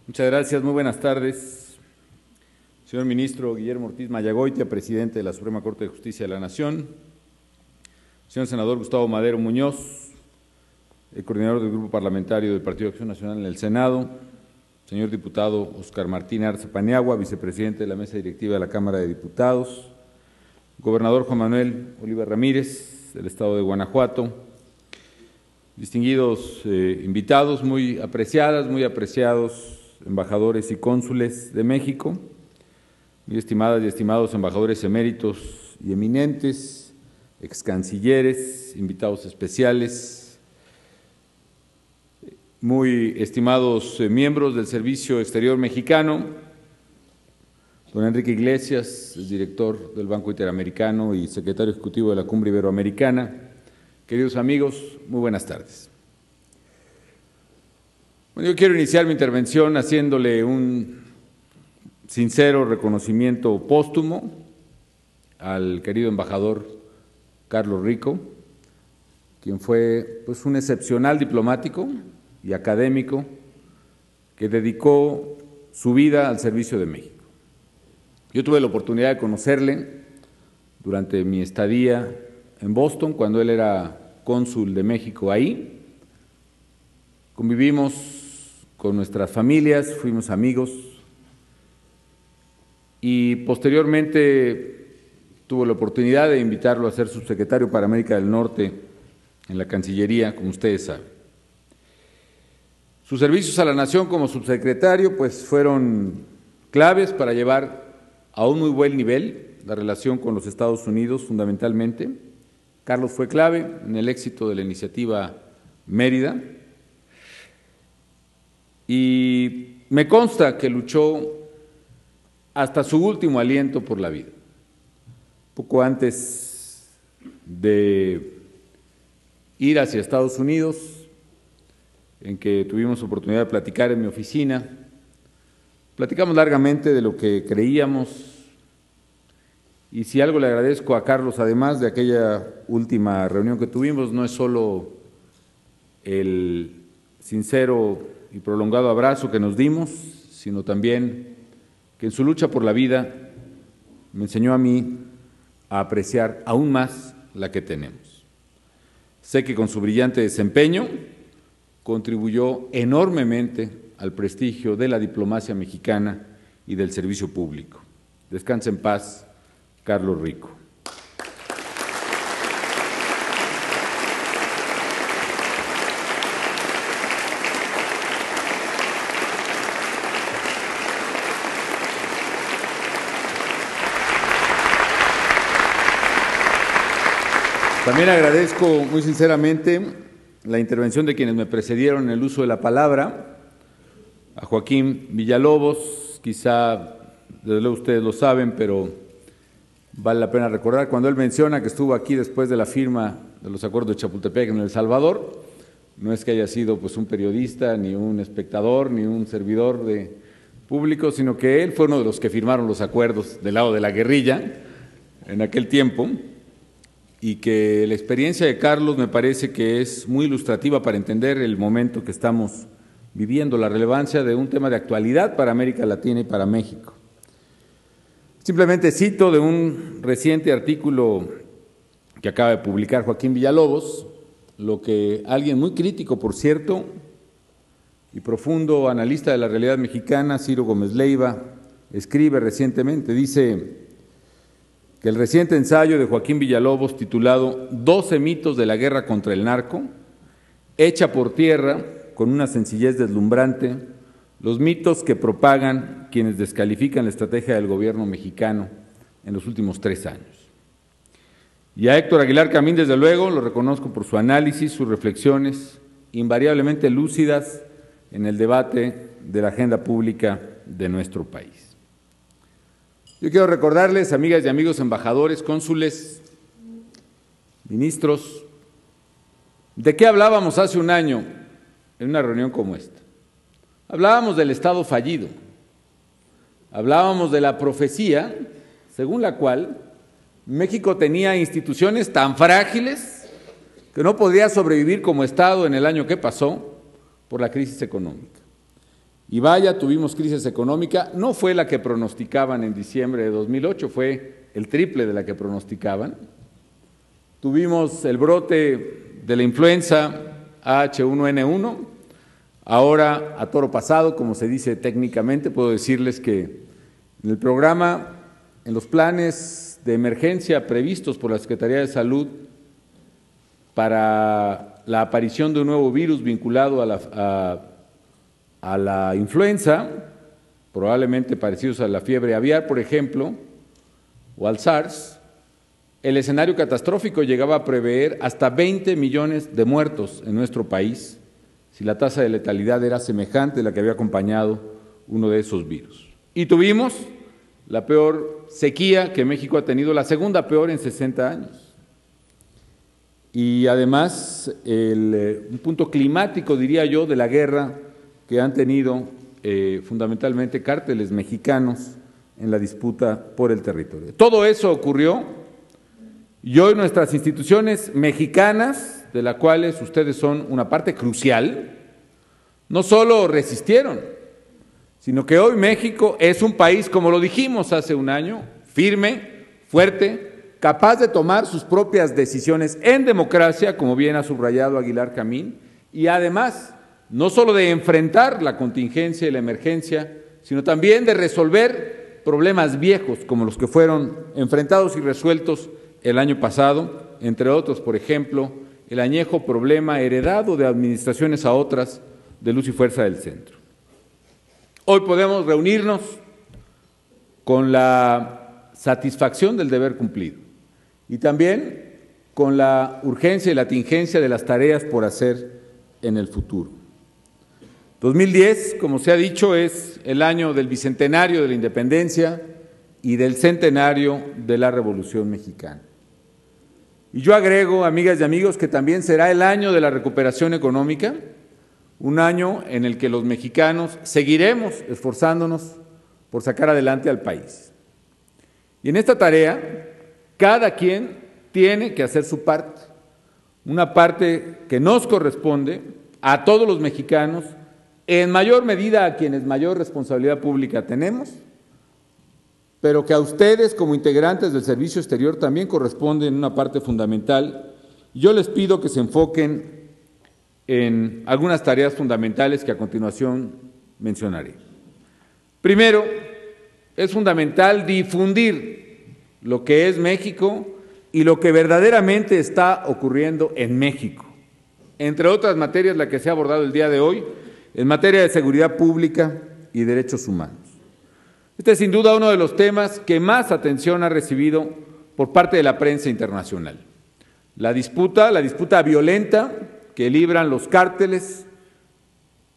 Muchas gracias, muy buenas tardes. Señor Ministro Guillermo Ortiz Mayagoitia, Presidente de la Suprema Corte de Justicia de la Nación. Señor Senador Gustavo Madero Muñoz, el coordinador del Grupo Parlamentario del Partido de Acción Nacional en el Senado. Señor Diputado Óscar Martín Arce Paniagua, Vicepresidente de la Mesa Directiva de la Cámara de Diputados. Gobernador Juan Manuel Oliva Ramírez, del Estado de Guanajuato. Distinguidos invitados, muy apreciados embajadores y cónsules de México, muy estimadas y estimados embajadores eméritos y eminentes, excancilleres, invitados especiales, muy estimados miembros del Servicio Exterior Mexicano, don Enrique Iglesias, el director del Banco Interamericano y secretario ejecutivo de la Cumbre Iberoamericana. Queridos amigos, muy buenas tardes. Bueno, yo quiero iniciar mi intervención haciéndole un sincero reconocimiento póstumo al querido embajador Carlos Rico, quien fue un excepcional diplomático y académico que dedicó su vida al servicio de México. Yo tuve la oportunidad de conocerle durante mi estadía en Boston, cuando él era cónsul de México ahí. Convivimos con nuestras familias, fuimos amigos y posteriormente tuve la oportunidad de invitarlo a ser subsecretario para América del Norte en la Cancillería, como ustedes saben. Sus servicios a la nación como subsecretario fueron claves para llevar a un muy buen nivel la relación con los Estados Unidos, fundamentalmente. Carlos fue clave en el éxito de la iniciativa Mérida y me consta que luchó hasta su último aliento por la vida. Poco antes de ir hacia Estados Unidos, en que tuvimos oportunidad de platicar en mi oficina, platicamos largamente de lo que creíamos. Y si algo le agradezco a Carlos, además de aquella última reunión que tuvimos, no es solo el sincero y prolongado abrazo que nos dimos, sino también que en su lucha por la vida me enseñó a mí a apreciar aún más la que tenemos. Sé que con su brillante desempeño contribuyó enormemente al prestigio de la diplomacia mexicana y del servicio público. Descanse en paz, Carlos Rico. También agradezco muy sinceramente la intervención de quienes me precedieron en el uso de la palabra, a Joaquín Villalobos. Quizá, desde luego ustedes lo saben, pero vale la pena recordar, cuando él menciona que estuvo aquí después de la firma de los acuerdos de Chapultepec en El Salvador, no es que haya sido un periodista, ni un espectador, ni un servidor de público, sino que él fue uno de los que firmaron los acuerdos del lado de la guerrilla en aquel tiempo, y que la experiencia de Carlos me parece que es muy ilustrativa para entender el momento que estamos viviendo, la relevancia de un tema de actualidad para América Latina y para México. Simplemente cito de un reciente artículo que acaba de publicar Joaquín Villalobos, lo que alguien muy crítico, por cierto, y profundo analista de la realidad mexicana, Ciro Gómez Leiva, escribe recientemente. Dice que el reciente ensayo de Joaquín Villalobos, titulado 12 mitos de la guerra contra el narco, echa por tierra, con una sencillez deslumbrante, los mitos que propagan quienes descalifican la estrategia del gobierno mexicano en los últimos 3 años. Y a Héctor Aguilar Camín, desde luego, lo reconozco por su análisis, sus reflexiones, invariablemente lúcidas en el debate de la agenda pública de nuestro país. Yo quiero recordarles, amigas y amigos embajadores, cónsules, ministros, ¿de qué hablábamos hace un año en una reunión como esta? Hablábamos del Estado fallido, hablábamos de la profecía según la cual México tenía instituciones tan frágiles que no podía sobrevivir como Estado en el año que pasó por la crisis económica. Y vaya, tuvimos crisis económica, no fue la que pronosticaban en diciembre de 2008, fue el triple de la que pronosticaban. Tuvimos el brote de la influenza H1N1, ahora a toro pasado, como se dice técnicamente. Puedo decirles que en el programa, en los planes de emergencia previstos por la Secretaría de Salud para la aparición de un nuevo virus vinculado a la influenza, probablemente parecidos a la fiebre aviar, por ejemplo, o al SARS, el escenario catastrófico llegaba a prever hasta 20 millones de muertos en nuestro país si la tasa de letalidad era semejante a la que había acompañado uno de esos virus. Y tuvimos la peor sequía que México ha tenido, la segunda peor en 60 años. Y además, un punto climático, diría yo, de la guerra que han tenido fundamentalmente cárteles mexicanos en la disputa por el territorio. Todo eso ocurrió y hoy nuestras instituciones mexicanas, de las cuales ustedes son una parte crucial, no solo resistieron, sino que hoy México es un país, como lo dijimos hace un año, firme, fuerte, capaz de tomar sus propias decisiones en democracia, como bien ha subrayado Aguilar Camín, y además, no solo de enfrentar la contingencia y la emergencia, sino también de resolver problemas viejos, como los que fueron enfrentados y resueltos el año pasado, entre otros, por ejemplo, el añejo problema heredado de administraciones a otras de Luz y Fuerza del Centro. Hoy podemos reunirnos con la satisfacción del deber cumplido y también con la urgencia y la tingencia de las tareas por hacer en el futuro. 2010, como se ha dicho, es el año del bicentenario de la independencia y del centenario de la Revolución Mexicana. Y yo agrego, amigas y amigos, que también será el año de la recuperación económica, un año en el que los mexicanos seguiremos esforzándonos por sacar adelante al país. Y en esta tarea, cada quien tiene que hacer su parte, una parte que nos corresponde a todos los mexicanos, en mayor medida a quienes mayor responsabilidad pública tenemos, pero que a ustedes como integrantes del Servicio Exterior también corresponde en una parte fundamental. Yo les pido que se enfoquen en algunas tareas fundamentales que a continuación mencionaré. Primero, es fundamental difundir lo que es México y lo que verdaderamente está ocurriendo en México. Entre otras materias, la que se ha abordado el día de hoy, en materia de seguridad pública y derechos humanos. Este es sin duda uno de los temas que más atención ha recibido por parte de la prensa internacional. La disputa violenta que libran los cárteles,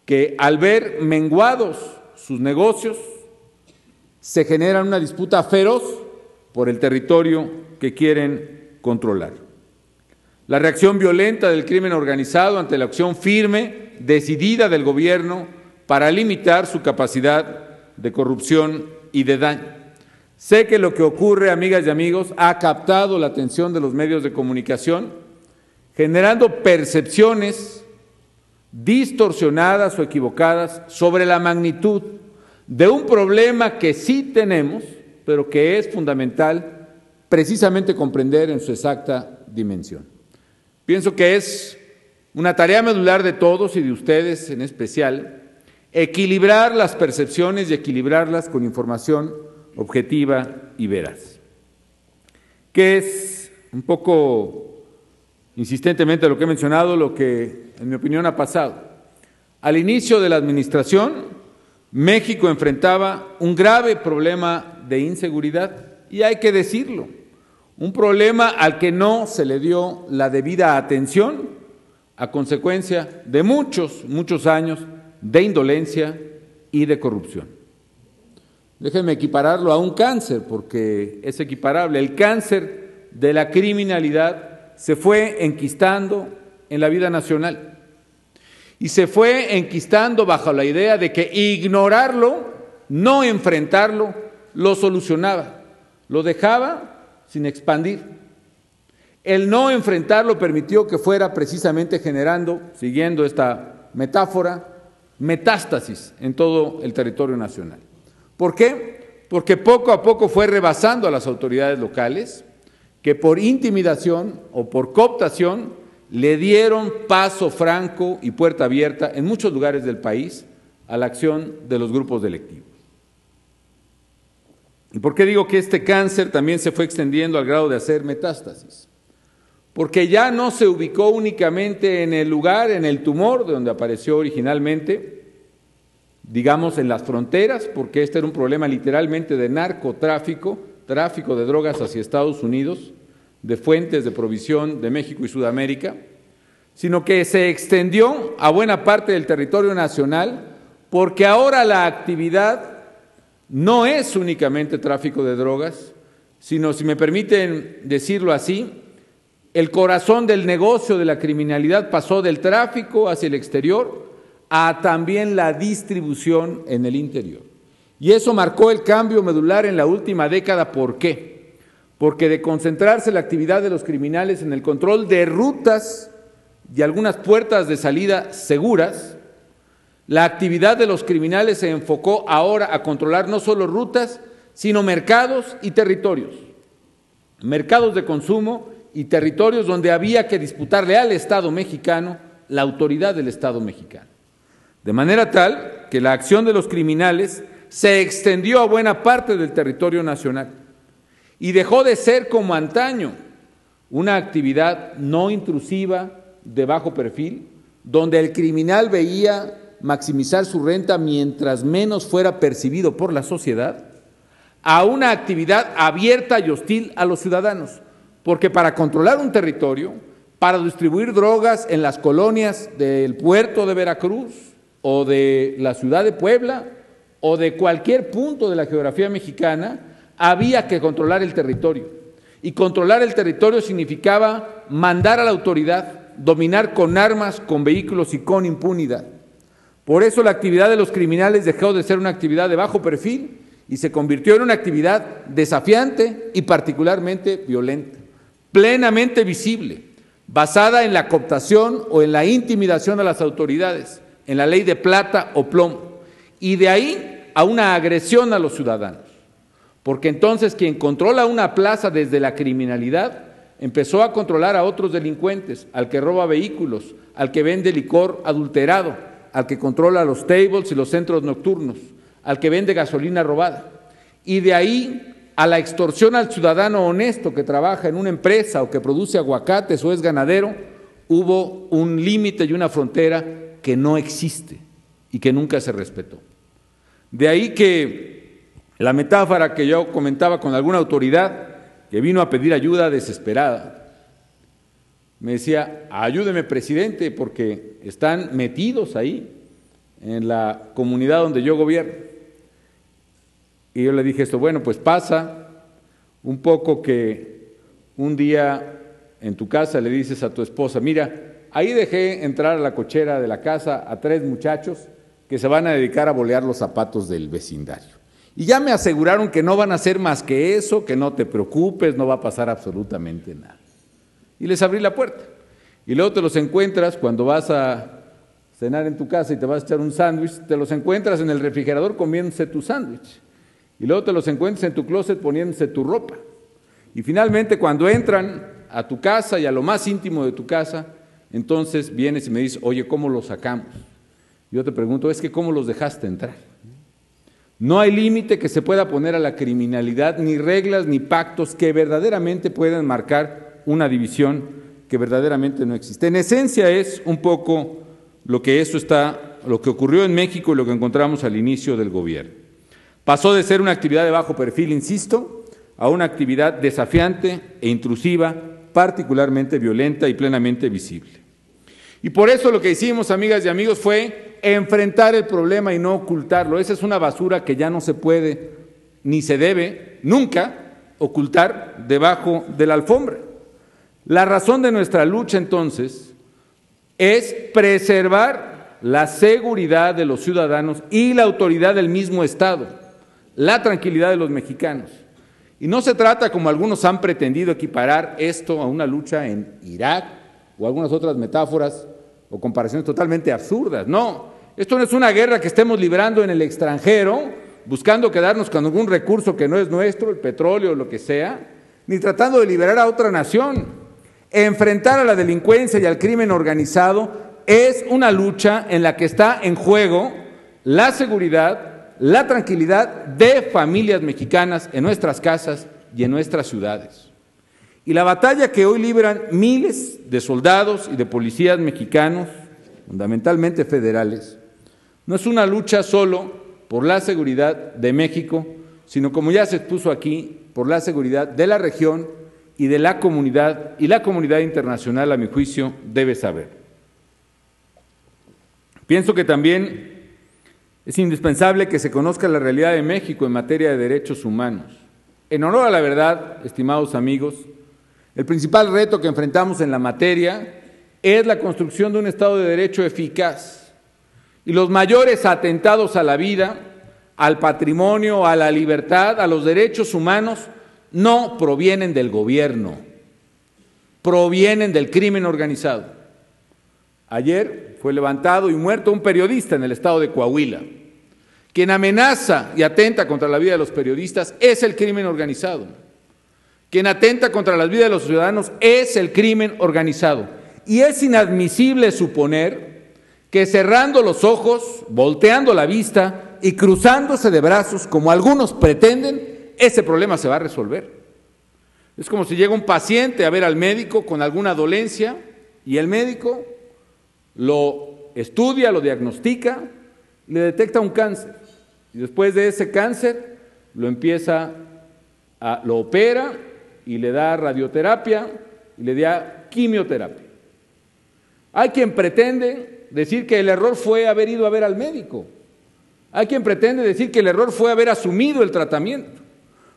que al ver menguados sus negocios, se genera una disputa feroz por el territorio que quieren controlar. La reacción violenta del crimen organizado ante la acción firme, decidida del gobierno para limitar su capacidad de corrupción y de daño. Sé que lo que ocurre, amigas y amigos, ha captado la atención de los medios de comunicación, generando percepciones distorsionadas o equivocadas sobre la magnitud de un problema que sí tenemos, pero que es fundamental precisamente comprender en su exacta dimensión. Pienso que es una tarea medular de todos y de ustedes en especial, equilibrar las percepciones y equilibrarlas con información objetiva y veraz. Que es un poco insistentemente lo que he mencionado, lo que en mi opinión ha pasado. Al inicio de la administración, México enfrentaba un grave problema de inseguridad, y hay que decirlo, un problema al que no se le dio la debida atención a consecuencia de muchos años de indolencia y de corrupción. Déjenme equipararlo a un cáncer, porque es equiparable. El cáncer de la criminalidad se fue enquistando en la vida nacional y se fue enquistando bajo la idea de que ignorarlo, no enfrentarlo, lo solucionaba, lo dejaba sin expandir. El no enfrentarlo permitió que fuera precisamente generando, siguiendo esta metáfora, metástasis en todo el territorio nacional. ¿Por qué? Porque poco a poco fue rebasando a las autoridades locales, que por intimidación o por cooptación le dieron paso franco y puerta abierta en muchos lugares del país a la acción de los grupos delictivos. ¿Y por qué digo que este cáncer también se fue extendiendo al grado de hacer metástasis? Porque ya no se ubicó únicamente en el lugar, en el tumor de donde apareció originalmente, digamos en las fronteras, porque este era un problema literalmente de narcotráfico, tráfico de drogas hacia Estados Unidos, de fuentes de provisión de México y Sudamérica, sino que se extendió a buena parte del territorio nacional, porque ahora la actividad no es únicamente tráfico de drogas, sino, si me permiten decirlo así, el corazón del negocio de la criminalidad pasó del tráfico hacia el exterior a también la distribución en el interior. Y eso marcó el cambio medular en la última década. ¿Por qué? Porque de concentrarse la actividad de los criminales en el control de rutas y algunas puertas de salida seguras, la actividad de los criminales se enfocó ahora a controlar no solo rutas, sino mercados y territorios. Mercados de consumo y territorios donde había que disputarle al Estado mexicano la autoridad del Estado mexicano. De manera tal que la acción de los criminales se extendió a buena parte del territorio nacional y dejó de ser como antaño una actividad no intrusiva de bajo perfil, donde el criminal veía maximizar su renta mientras menos fuera percibido por la sociedad, a una actividad abierta y hostil a los ciudadanos, porque para controlar un territorio, para distribuir drogas en las colonias del puerto de Veracruz o de la ciudad de Puebla o de cualquier punto de la geografía mexicana, había que controlar el territorio. Y controlar el territorio significaba mandar a la autoridad, dominar con armas, con vehículos y con impunidad. Por eso la actividad de los criminales dejó de ser una actividad de bajo perfil y se convirtió en una actividad desafiante y particularmente violenta, plenamente visible, basada en la cooptación o en la intimidación a las autoridades, en la ley de plata o plomo, y de ahí a una agresión a los ciudadanos. Porque entonces quien controla una plaza desde la criminalidad empezó a controlar a otros delincuentes, al que roba vehículos, al que vende licor adulterado, al que controla los tables y los centros nocturnos, al que vende gasolina robada. Y de ahí a la extorsión al ciudadano honesto que trabaja en una empresa o que produce aguacates o es ganadero, hubo un límite y una frontera que no existe y que nunca se respetó. De ahí que la metáfora que yo comentaba con alguna autoridad que vino a pedir ayuda desesperada, me decía: ayúdeme, presidente, porque están metidos ahí en la comunidad donde yo gobierno. Y yo le dije esto: bueno, pues pasa un poco que un día en tu casa le dices a tu esposa: mira, ahí dejé entrar a la cochera de la casa a 3 muchachos que se van a dedicar a bolear los zapatos del vecindario. Y ya me aseguraron que no van a hacer más que eso, que no te preocupes, no va a pasar absolutamente nada. Y les abrí la puerta. Y luego te los encuentras cuando vas a cenar en tu casa y te vas a echar un sándwich, te los encuentras en el refrigerador comiéndose tu sándwich. Y luego te los encuentras en tu closet poniéndose tu ropa. Y finalmente, cuando entran a tu casa y a lo más íntimo de tu casa, entonces vienes y me dices: oye, ¿cómo los sacamos? Yo te pregunto: es que ¿cómo los dejaste entrar? No hay límite que se pueda poner a la criminalidad, ni reglas ni pactos que verdaderamente puedan marcar una división que verdaderamente no existe. En esencia es un poco lo que ocurrió en México y lo que encontramos al inicio del gobierno. Pasó de ser una actividad de bajo perfil, insisto, a una actividad desafiante e intrusiva, particularmente violenta y plenamente visible. Y por eso lo que hicimos, amigas y amigos, fue enfrentar el problema y no ocultarlo. Esa es una basura que ya no se puede ni se debe nunca ocultar debajo de la alfombra. La razón de nuestra lucha entonces es preservar la seguridad de los ciudadanos y la autoridad del mismo Estado, la tranquilidad de los mexicanos. Y no se trata, como algunos han pretendido, equiparar esto a una lucha en Irak o algunas otras metáforas o comparaciones totalmente absurdas. No, Esto no es una guerra que estemos librando en el extranjero, buscando quedarnos con algún recurso que no es nuestro, el petróleo o lo que sea, ni tratando de liberar a otra nación. Enfrentar a la delincuencia y al crimen organizado es una lucha en la que está en juego la seguridad, la tranquilidad de familias mexicanas en nuestras casas y en nuestras ciudades. Y la batalla que hoy libran miles de soldados y de policías mexicanos, fundamentalmente federales, no es una lucha solo por la seguridad de México, sino, como ya se expuso aquí, por la seguridad de la región y de la comunidad internacional, a mi juicio, debe saber. Pienso que también es indispensable que se conozca la realidad de México en materia de derechos humanos. En honor a la verdad, estimados amigos, el principal reto que enfrentamos en la materia es la construcción de un Estado de Derecho eficaz. Y los mayores atentados a la vida, al patrimonio, a la libertad, a los derechos humanos, no provienen del gobierno, provienen del crimen organizado. Ayer fue levantado y muerto un periodista en el estado de Coahuila. Quien amenaza y atenta contra la vida de los periodistas es el crimen organizado. Quien atenta contra las vidas de los ciudadanos es el crimen organizado. Y es inadmisible suponer que cerrando los ojos, volteando la vista y cruzándose de brazos, como algunos pretenden, ese problema se va a resolver. Es como si llega un paciente a ver al médico con alguna dolencia y el médico lo estudia, lo diagnostica, le detecta un cáncer y después de ese cáncer lo opera y le da radioterapia y le da quimioterapia. Hay quien pretende decir que el error fue haber ido a ver al médico. Hay quien pretende decir que el error fue haber asumido el tratamiento,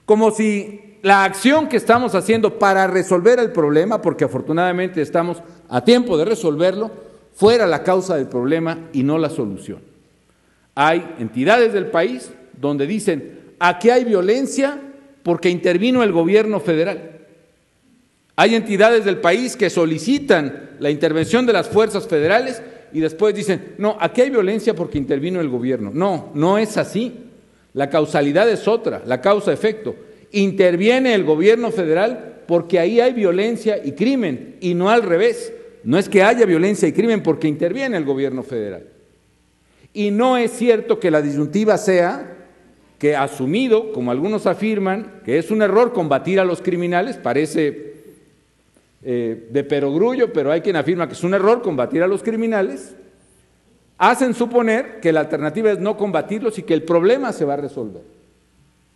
como si la acción que estamos haciendo para resolver el problema, porque afortunadamente estamos a tiempo de resolverlo, fuera la causa del problema y no la solución. Hay entidades del país donde dicen, aquí hay violencia porque intervino el gobierno federal. Hay entidades del país que solicitan la intervención de las fuerzas federales y después dicen, no, aquí hay violencia porque intervino el gobierno. No, no es así. La causalidad es otra, la causa-efecto. Interviene el gobierno federal porque ahí hay violencia y crimen, y no al revés. No es que haya violencia y crimen porque interviene el gobierno federal. Y no es cierto que la disyuntiva sea que, asumido, como algunos afirman, que es un error combatir a los criminales, parece de perogrullo, pero hay quien afirma que es un error combatir a los criminales, hacen suponer que la alternativa es no combatirlos y que el problema se va a resolver.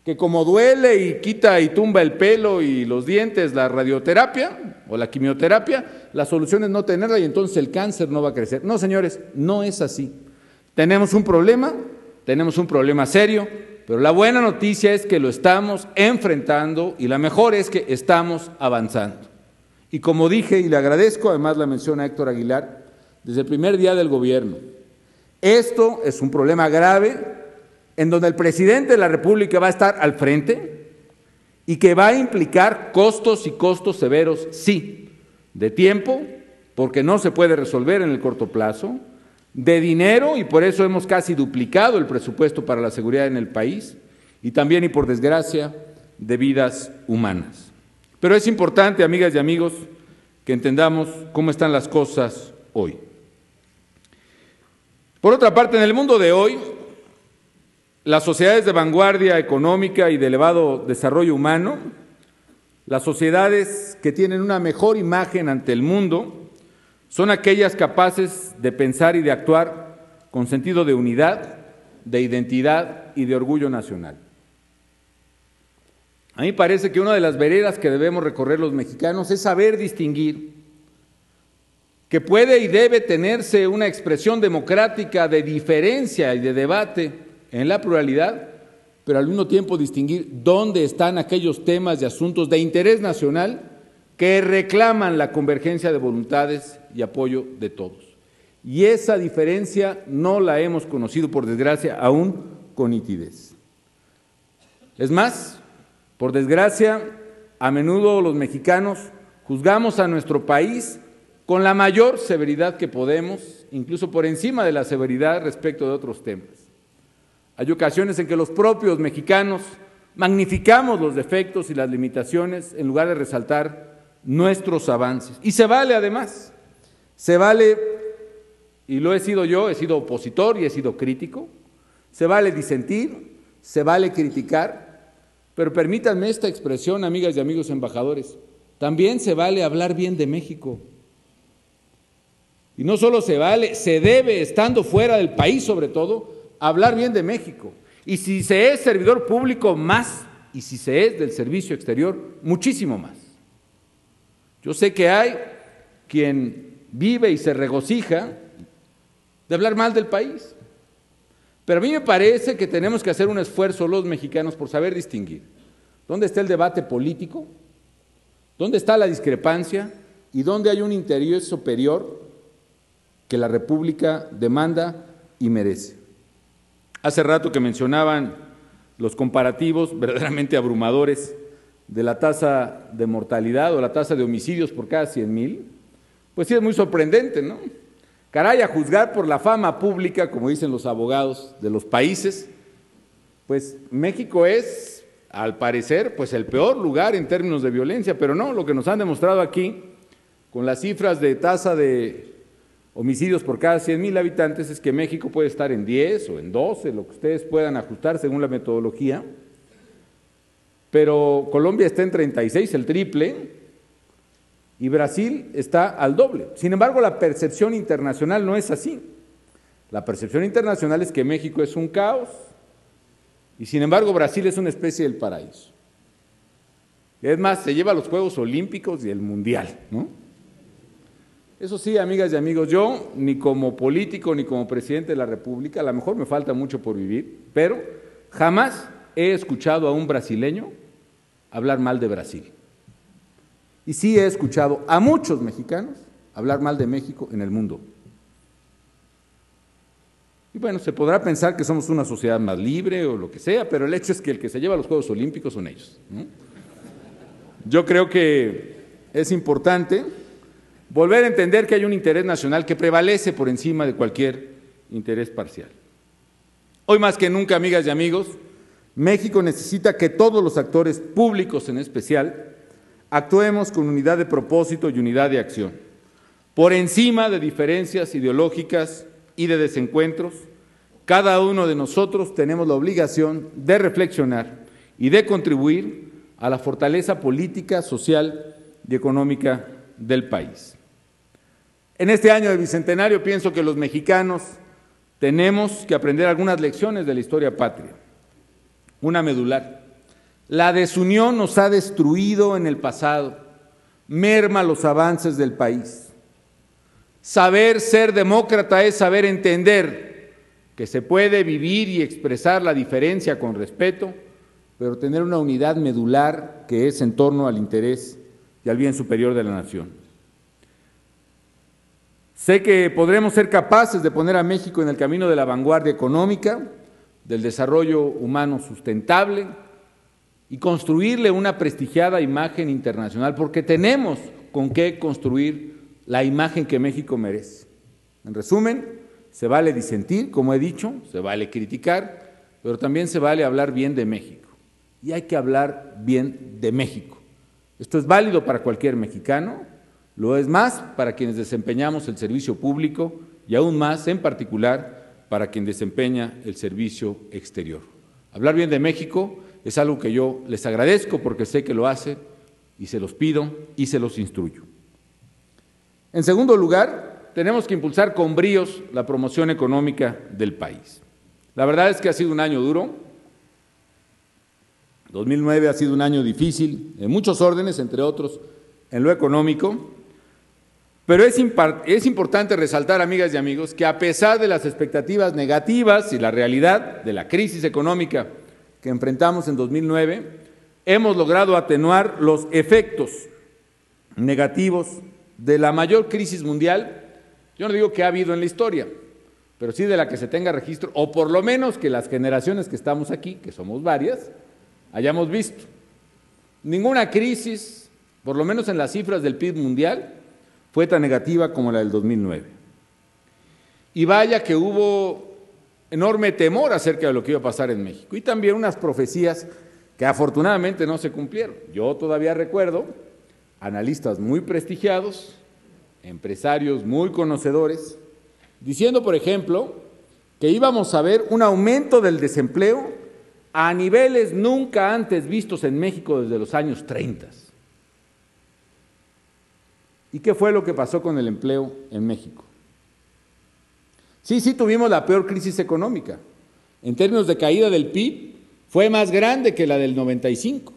Que como duele y quita y tumba el pelo y los dientes la radioterapia o la quimioterapia, la solución es no tenerla y entonces el cáncer no va a crecer. No, señores, no es así. Tenemos un problema serio, pero la buena noticia es que lo estamos enfrentando y la mejor es que estamos avanzando. Y como dije, y le agradezco además la mención a Héctor Aguilar, desde el primer día del gobierno, esto es un problema grave en donde el presidente de la República va a estar al frente y que va a implicar costos y costos severos, sí, de tiempo, porque no se puede resolver en el corto plazo, de dinero, y por eso hemos casi duplicado el presupuesto para la seguridad en el país, y también, y por desgracia, de vidas humanas. Pero es importante, amigas y amigos, que entendamos cómo están las cosas hoy. Por otra parte, en el mundo de hoy, las sociedades de vanguardia económica y de elevado desarrollo humano, las sociedades que tienen una mejor imagen ante el mundo, son aquellas capaces de pensar y de actuar con sentido de unidad, de identidad y de orgullo nacional. A mí parece que una de las veredas que debemos recorrer los mexicanos es saber distinguir que puede y debe tenerse una expresión democrática de diferencia y de debate en la pluralidad, pero al mismo tiempo distinguir dónde están aquellos temas y asuntos de interés nacional que reclaman la convergencia de voluntades y apoyo de todos. Y esa diferencia no la hemos conocido, por desgracia, aún con nitidez. Es más, por desgracia, a menudo los mexicanos juzgamos a nuestro país con la mayor severidad que podemos incluso por encima de la severidad respecto de otros temas. Hay ocasiones en que los propios mexicanos magnificamos los defectos y las limitaciones en lugar de resaltar nuestros avances. Y se vale además, se vale, y lo he sido yo, he sido opositor y he sido crítico, se vale disentir, se vale criticar, pero permítanme esta expresión, amigas y amigos embajadores, también se vale hablar bien de México. Y no solo se vale, se debe, estando fuera del país sobre todo, hablar bien de México. Y si se es servidor público, más, y si se es del servicio exterior, muchísimo más. Yo sé que hay quien vive y se regocija de hablar mal del país, pero a mí me parece que tenemos que hacer un esfuerzo los mexicanos por saber distinguir dónde está el debate político, dónde está la discrepancia y dónde hay un interés superior que la República demanda y merece. Hace rato que mencionaban los comparativos verdaderamente abrumadores de la tasa de mortalidad o la tasa de homicidios por cada 100,000, pues sí es muy sorprendente, ¿no? Caray, a juzgar por la fama pública, como dicen los abogados de los países, pues México es, al parecer, pues el peor lugar en términos de violencia, pero no, lo que nos han demostrado aquí, con las cifras de tasa de homicidios por cada 100,000 habitantes, es que México puede estar en 10 o en 12, lo que ustedes puedan ajustar según la metodología, pero Colombia está en 36, el triple, y Brasil está al doble. Sin embargo, la percepción internacional no es así. La percepción internacional es que México es un caos, y sin embargo Brasil es una especie del paraíso. Es más, se lleva los Juegos Olímpicos y el Mundial, ¿no? Eso sí, amigas y amigos, yo ni como político ni como presidente de la República, a lo mejor me falta mucho por vivir, pero jamás he escuchado a un brasileño hablar mal de Brasil. Y sí he escuchado a muchos mexicanos hablar mal de México en el mundo. Y bueno, se podrá pensar que somos una sociedad más libre o lo que sea, pero el hecho es que el que se lleva los Juegos Olímpicos son ellos, ¿no? Yo creo que es importante volver a entender que hay un interés nacional que prevalece por encima de cualquier interés parcial. Hoy más que nunca, amigas y amigos, México necesita que todos los actores públicos en especial actuemos con unidad de propósito y unidad de acción, por encima de diferencias ideológicas y de desencuentros. Cada uno de nosotros tenemos la obligación de reflexionar y de contribuir a la fortaleza política, social y económica del país. En este año del Bicentenario pienso que los mexicanos tenemos que aprender algunas lecciones de la historia patria. Una medular. La desunión nos ha destruido en el pasado, merma los avances del país. Saber ser demócrata es saber entender que se puede vivir y expresar la diferencia con respeto, pero tener una unidad medular que es en torno al interés y al bien superior de la nación. Sé que podremos ser capaces de poner a México en el camino de la vanguardia económica, del desarrollo humano sustentable y construirle una prestigiada imagen internacional, porque tenemos con qué construir la imagen que México merece. En resumen, se vale disentir, como he dicho, se vale criticar, pero también se vale hablar bien de México. Y hay que hablar bien de México. Esto es válido para cualquier mexicano, lo es más para quienes desempeñamos el servicio público y aún más, en particular, para quien desempeña el servicio exterior. Hablar bien de México es algo que yo les agradezco porque sé que lo hace y se los pido y se los instruyo. En segundo lugar, tenemos que impulsar con bríos la promoción económica del país. La verdad es que ha sido un año duro. 2009 ha sido un año difícil en muchos órdenes, entre otros en lo económico, pero es importante resaltar, amigas y amigos, que a pesar de las expectativas negativas y la realidad de la crisis económica que enfrentamos en 2009, hemos logrado atenuar los efectos negativos de la mayor crisis mundial. Yo no digo que ha habido en la historia, pero sí de la que se tenga registro, o por lo menos que las generaciones que estamos aquí, que somos varias, hayamos visto. Ninguna crisis, por lo menos en las cifras del PIB mundial, fue tan negativa como la del 2009. Y vaya que hubo enorme temor acerca de lo que iba a pasar en México y también unas profecías que afortunadamente no se cumplieron. Yo todavía recuerdo analistas muy prestigiados, empresarios muy conocedores, diciendo, por ejemplo, que íbamos a ver un aumento del desempleo a niveles nunca antes vistos en México desde los años 30. ¿Y qué fue lo que pasó con el empleo en México? Sí, tuvimos la peor crisis económica. En términos de caída del PIB, fue más grande que la del 95,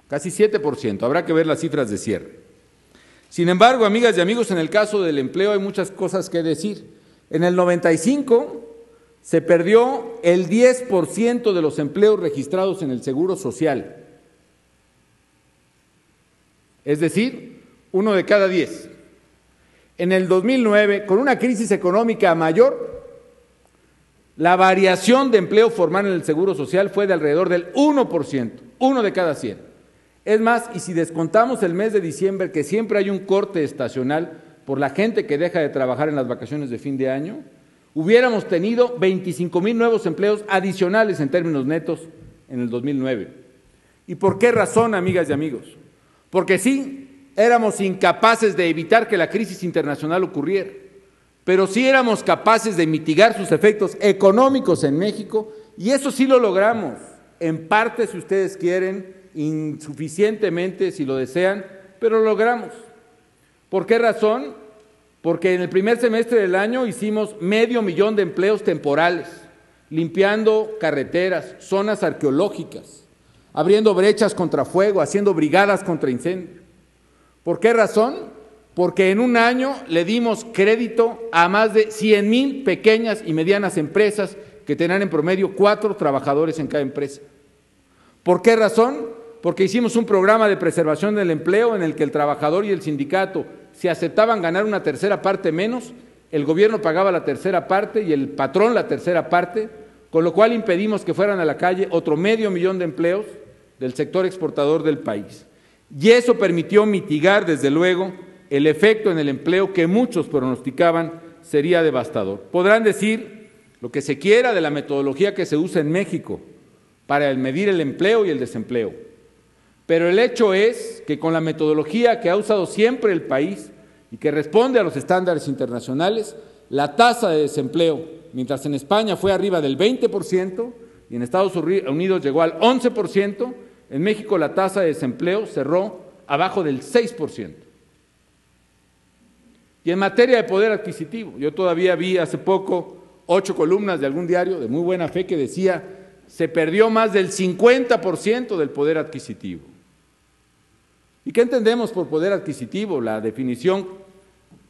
casi 7%. Habrá que ver las cifras de cierre. Sin embargo, amigas y amigos, en el caso del empleo hay muchas cosas que decir. En el 95 se perdió el 10% de los empleos registrados en el Seguro Social. Es decir, 1 de cada 10. En el 2009, con una crisis económica mayor, la variación de empleo formal en el Seguro Social fue de alrededor del 1%, 1 de cada 100. Es más, y si descontamos el mes de diciembre, que siempre hay un corte estacional por la gente que deja de trabajar en las vacaciones de fin de año, hubiéramos tenido 25,000 nuevos empleos adicionales en términos netos en el 2009. ¿Y por qué razón, amigas y amigos? Porque sí, éramos incapaces de evitar que la crisis internacional ocurriera, pero sí éramos capaces de mitigar sus efectos económicos en México, y eso sí lo logramos, en parte, si ustedes quieren, insuficientemente, si lo desean, pero lo logramos. ¿Por qué razón? Porque en el primer semestre del año hicimos 500,000 de empleos temporales, limpiando carreteras, zonas arqueológicas, abriendo brechas contra fuego, haciendo brigadas contra incendio. ¿Por qué razón? Porque en un año le dimos crédito a más de 100,000 pequeñas y medianas empresas que tenían en promedio 4 trabajadores en cada empresa. ¿Por qué razón? Porque hicimos un programa de preservación del empleo en el que el trabajador y el sindicato, si aceptaban ganar una tercera parte menos, el gobierno pagaba la tercera parte y el patrón la tercera parte, con lo cual impedimos que fueran a la calle otro 500,000 de empleos del sector exportador del país. Y eso permitió mitigar, desde luego, el efecto en el empleo que muchos pronosticaban sería devastador. Podrán decir lo que se quiera de la metodología que se usa en México para medir el empleo y el desempleo, pero el hecho es que con la metodología que ha usado siempre el país y que responde a los estándares internacionales, la tasa de desempleo, mientras en España fue arriba del 20% y en Estados Unidos llegó al 11%, en México la tasa de desempleo cerró abajo del 6%. Y en materia de poder adquisitivo, yo todavía vi hace poco 8 columnas de algún diario de muy buena fe que decía se perdió más del 50% del poder adquisitivo. ¿Y qué entendemos por poder adquisitivo? La definición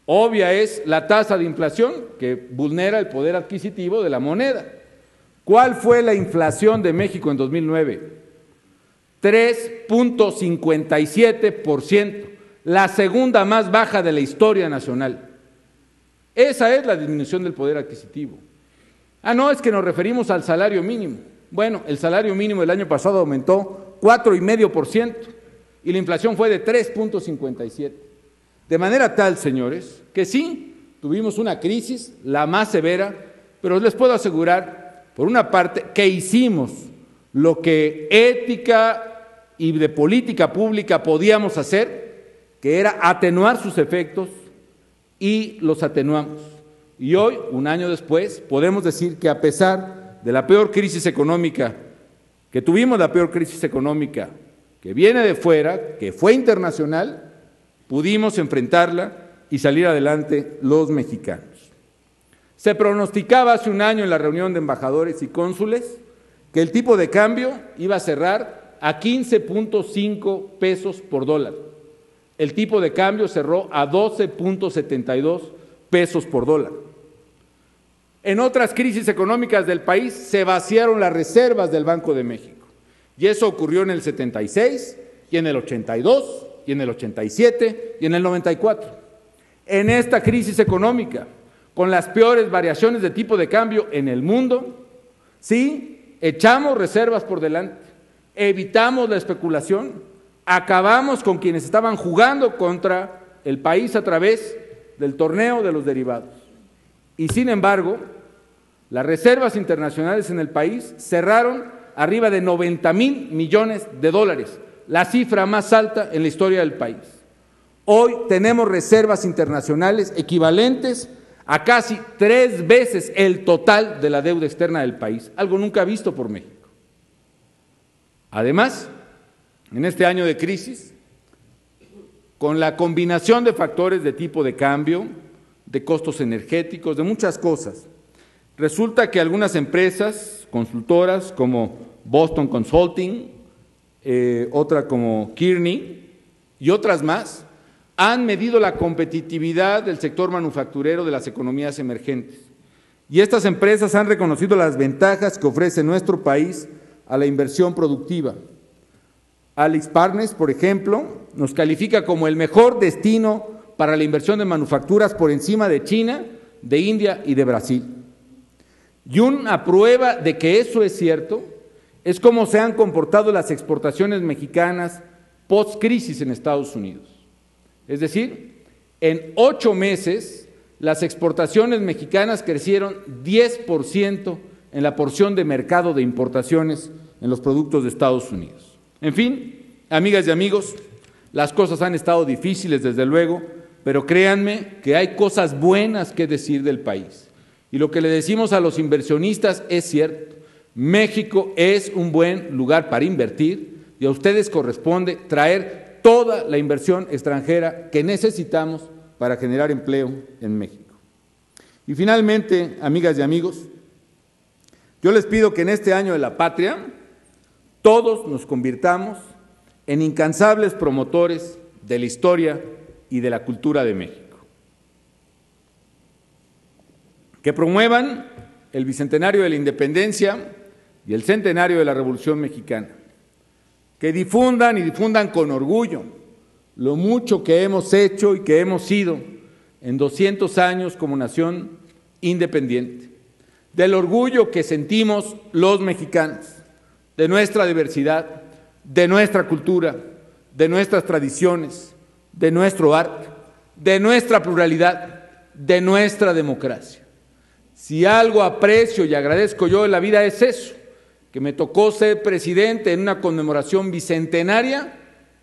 obvia es la tasa de inflación que vulnera el poder adquisitivo de la moneda. ¿Cuál fue la inflación de México en 2009? 3.57%, la segunda más baja de la historia nacional. Esa es la disminución del poder adquisitivo. No, es que nos referimos al salario mínimo. Bueno, el salario mínimo el año pasado aumentó 4,5% y la inflación fue de 3.57%. De manera tal, señores, que sí, tuvimos una crisis, la más severa, pero les puedo asegurar, por una parte, que hicimos lo que ética y de política pública podíamos hacer, que era atenuar sus efectos, y los atenuamos. Y hoy, un año después, podemos decir que a pesar de la peor crisis económica, que tuvimos la peor crisis económica que viene de fuera, que fue internacional, pudimos enfrentarla y salir adelante los mexicanos. Se pronosticaba hace un año en la reunión de embajadores y cónsules que el tipo de cambio iba a cerrar a 15.5 pesos por dólar. El tipo de cambio cerró a 12.72 pesos por dólar. En otras crisis económicas del país se vaciaron las reservas del Banco de México. Y eso ocurrió en el 76, y en el 82, y en el 87, y en el 94. En esta crisis económica, con las peores variaciones de tipo de cambio en el mundo, sí, echamos reservas por delante, evitamos la especulación, acabamos con quienes estaban jugando contra el país a través del torneo de los derivados. Y sin embargo, las reservas internacionales en el país cerraron arriba de 90,000 millones de dólares, la cifra más alta en la historia del país. Hoy tenemos reservas internacionales equivalentes a casi 3 veces el total de la deuda externa del país, algo nunca visto por México. Además, en este año de crisis, con la combinación de factores de tipo de cambio, de costos energéticos, de muchas cosas, resulta que algunas empresas consultoras como Boston Consulting, otra como Kearney y otras más, han medido la competitividad del sector manufacturero de las economías emergentes. Y estas empresas han reconocido las ventajas que ofrece nuestro país a la inversión productiva. AlixPartners, por ejemplo, nos califica como el mejor destino para la inversión de manufacturas por encima de China, de India y de Brasil. Y una prueba de que eso es cierto es cómo se han comportado las exportaciones mexicanas post-crisis en Estados Unidos. Es decir, en 8 meses las exportaciones mexicanas crecieron 10% en la porción de mercado de importaciones en los productos de Estados Unidos. En fin, amigas y amigos, las cosas han estado difíciles desde luego, pero créanme que hay cosas buenas que decir del país. Y lo que le decimos a los inversionistas es cierto. México es un buen lugar para invertir y a ustedes corresponde traer toda la inversión extranjera que necesitamos para generar empleo en México. Y finalmente, amigas y amigos, yo les pido que en este año de la patria todos nos convirtamos en incansables promotores de la historia y de la cultura de México. Que promuevan el bicentenario de la independencia y el centenario de la Revolución Mexicana. Que difundan con orgullo lo mucho que hemos hecho y que hemos sido en 200 años como nación independiente, del orgullo que sentimos los mexicanos, de nuestra diversidad, de nuestra cultura, de nuestras tradiciones, de nuestro arte, de nuestra pluralidad, de nuestra democracia. Si algo aprecio y agradezco yo en la vida es eso, que me tocó ser presidente en una conmemoración bicentenaria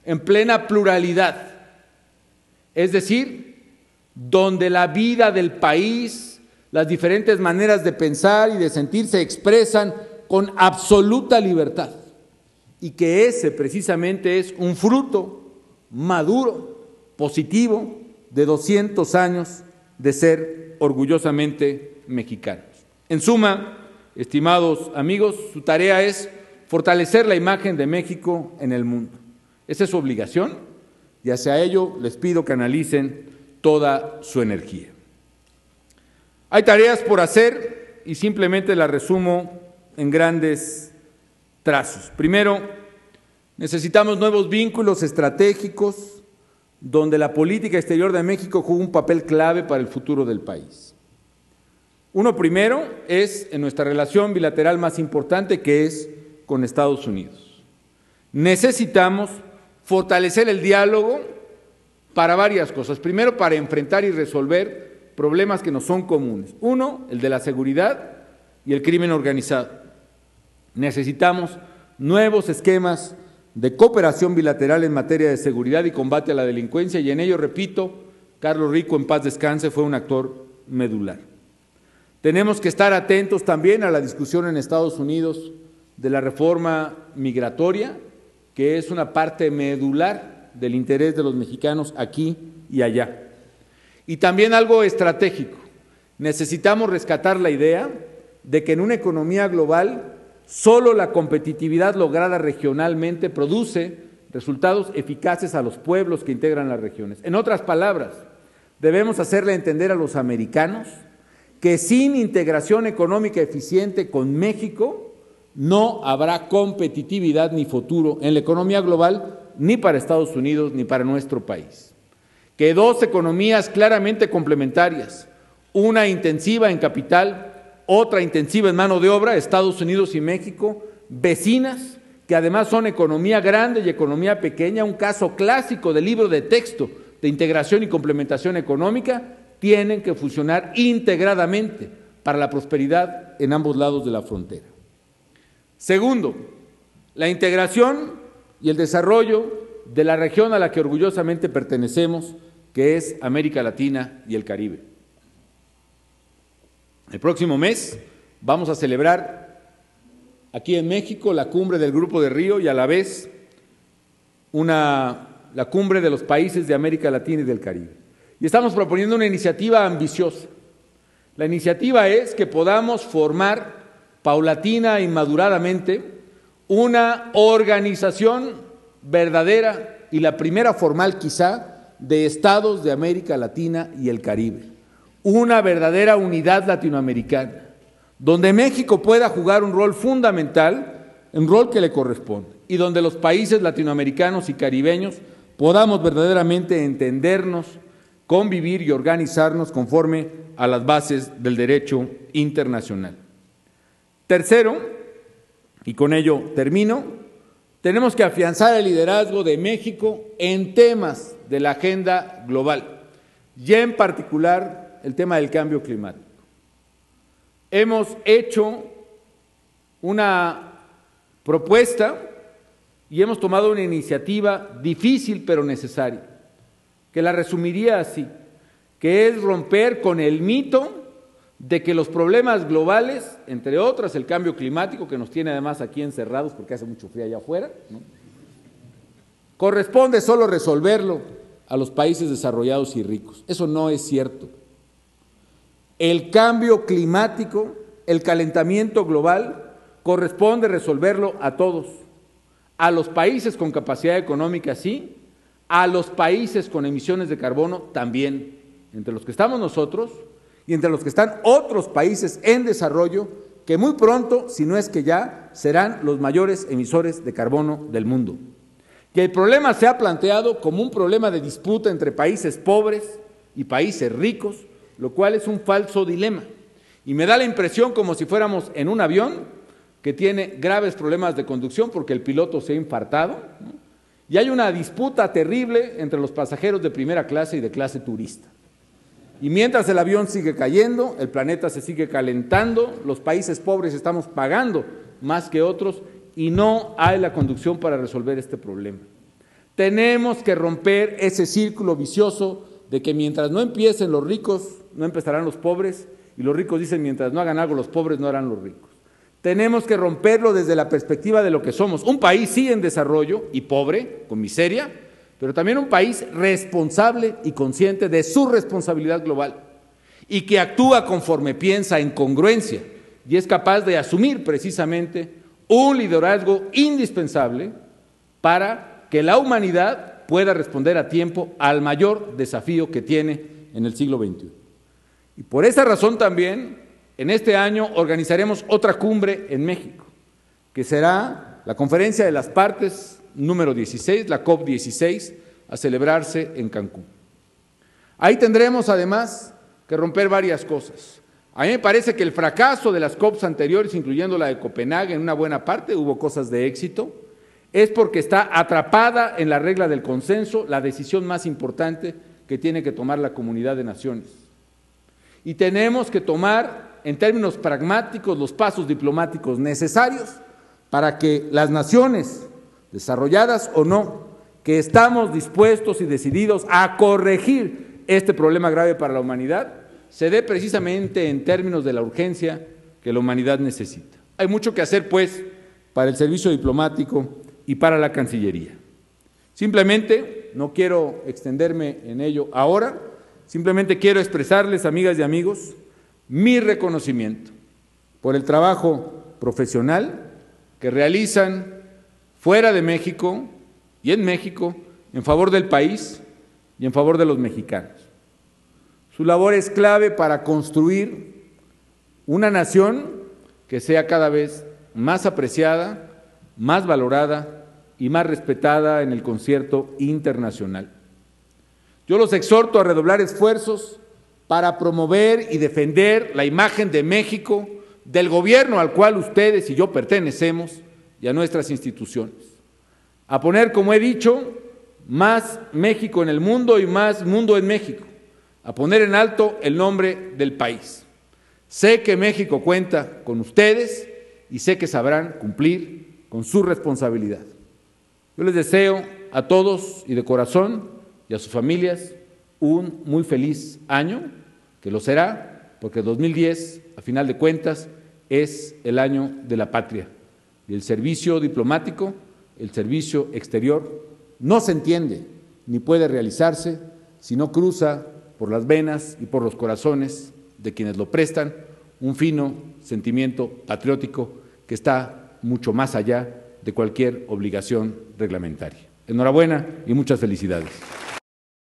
en plena pluralidad, es decir, donde la vida del país, las diferentes maneras de pensar y de sentir se expresan con absoluta libertad, y que ese precisamente es un fruto maduro, positivo, de 200 años de ser orgullosamente mexicanos. En suma, estimados amigos, su tarea es fortalecer la imagen de México en el mundo. Esa es su obligación y hacia ello les pido que analicen toda su energía. Hay tareas por hacer y simplemente las resumo en grandes trazos. Primero, necesitamos nuevos vínculos estratégicos donde la política exterior de México juega un papel clave para el futuro del país. Uno primero es en nuestra relación bilateral más importante, que es con Estados Unidos. Necesitamos fortalecer el diálogo para varias cosas. Primero, para enfrentar y resolver problemas que nos son comunes. Uno, el de la seguridad y el crimen organizado. Necesitamos nuevos esquemas de cooperación bilateral en materia de seguridad y combate a la delincuencia, y en ello, repito, Carlos Rico, en paz descanse, fue un actor medular. Tenemos que estar atentos también a la discusión en Estados Unidos de la reforma migratoria, que es una parte medular del interés de los mexicanos aquí y allá. Y también algo estratégico. Necesitamos rescatar la idea de que en una economía global solo la competitividad lograda regionalmente produce resultados eficaces a los pueblos que integran las regiones. En otras palabras, debemos hacerle entender a los americanos que sin integración económica eficiente con México no habrá competitividad ni futuro en la economía global, ni para Estados Unidos ni para nuestro país. Que dos economías claramente complementarias, una intensiva en capital, otra intensiva en mano de obra, Estados Unidos y México, vecinas, que además son economía grande y economía pequeña, un caso clásico del libro de texto de integración y complementación económica, tienen que funcionar integradamente para la prosperidad en ambos lados de la frontera. Segundo, la integración y el desarrollo de la región a la que orgullosamente pertenecemos, que es América Latina y el Caribe. El próximo mes vamos a celebrar aquí en México la cumbre del Grupo de Río y a la vez la cumbre de los países de América Latina y del Caribe. Y estamos proponiendo una iniciativa ambiciosa. La iniciativa es que podamos formar paulatina y maduradamente una organización verdadera y la primera formal quizá de estados de América Latina y el Caribe. Una verdadera unidad latinoamericana, donde México pueda jugar un rol fundamental, un rol que le corresponde, y donde los países latinoamericanos y caribeños podamos verdaderamente entendernos, convivir y organizarnos conforme a las bases del derecho internacional. Tercero, y con ello termino, tenemos que afianzar el liderazgo de México en temas de la agenda global, y en particular el tema del cambio climático. Hemos hecho una propuesta y hemos tomado una iniciativa difícil pero necesaria, que la resumiría así, que es romper con el mito de que los problemas globales, entre otras el cambio climático, que nos tiene además aquí encerrados porque hace mucho frío allá afuera, ¿no?, corresponde solo resolverlo a los países desarrollados y ricos. Eso no es cierto. El cambio climático, el calentamiento global, corresponde resolverlo a todos, a los países con capacidad económica sí, a los países con emisiones de carbono también, entre los que estamos nosotros y entre los que están otros países en desarrollo que muy pronto, si no es que ya, serán los mayores emisores de carbono del mundo. Que el problema se ha planteado como un problema de disputa entre países pobres y países ricos, lo cual es un falso dilema. Y me da la impresión como si fuéramos en un avión que tiene graves problemas de conducción porque el piloto se ha infartado, ¿no?, y hay una disputa terrible entre los pasajeros de primera clase y de clase turista. Y mientras el avión sigue cayendo, el planeta se sigue calentando, los países pobres estamos pagando más que otros y no hay la conducción para resolver este problema. Tenemos que romper ese círculo vicioso de que mientras no empiecen los ricos, no empezarán los pobres, y los ricos dicen mientras no hagan algo los pobres no harán los ricos. Tenemos que romperlo desde la perspectiva de lo que somos, un país sí en desarrollo y pobre, con miseria, pero también un país responsable y consciente de su responsabilidad global y que actúa conforme piensa en congruencia y es capaz de asumir precisamente un liderazgo indispensable para que la humanidad pueda responder a tiempo al mayor desafío que tiene en el siglo XXI. Y por esa razón también, en este año organizaremos otra cumbre en México, que será la Conferencia de las Partes número 16, la COP16, a celebrarse en Cancún. Ahí tendremos además que romper varias cosas. A mí me parece que el fracaso de las COPs anteriores, incluyendo la de Copenhague, en una buena parte hubo cosas de éxito, es porque está atrapada en la regla del consenso la decisión más importante que tiene que tomar la comunidad de naciones. Y tenemos que tomar, en términos pragmáticos, los pasos diplomáticos necesarios para que las naciones, desarrolladas o no, que estamos dispuestos y decididos a corregir este problema grave para la humanidad, se dé precisamente en términos de la urgencia que la humanidad necesita. Hay mucho que hacer, pues, para el servicio diplomático y para la Cancillería. Simplemente, no quiero extenderme en ello ahora, simplemente quiero expresarles, amigas y amigos, mi reconocimiento por el trabajo profesional que realizan fuera de México y en México en favor del país y en favor de los mexicanos. Su labor es clave para construir una nación que sea cada vez más apreciada, más valorada y más respetada en el concierto internacional. Yo los exhorto a redoblar esfuerzos para promover y defender la imagen de México, del gobierno al cual ustedes y yo pertenecemos y a nuestras instituciones. A poner, como he dicho, más México en el mundo y más mundo en México, a poner en alto el nombre del país. Sé que México cuenta con ustedes y sé que sabrán cumplir con su responsabilidad. Yo les deseo a todos y de corazón y a sus familias un muy feliz año, que lo será, porque 2010, a final de cuentas, es el año de la patria. Y el servicio diplomático, el servicio exterior, no se entiende ni puede realizarse si no cruza por las venas y por los corazones de quienes lo prestan un fino sentimiento patriótico que está mucho más allá de cualquier obligación reglamentaria. Enhorabuena y muchas felicidades.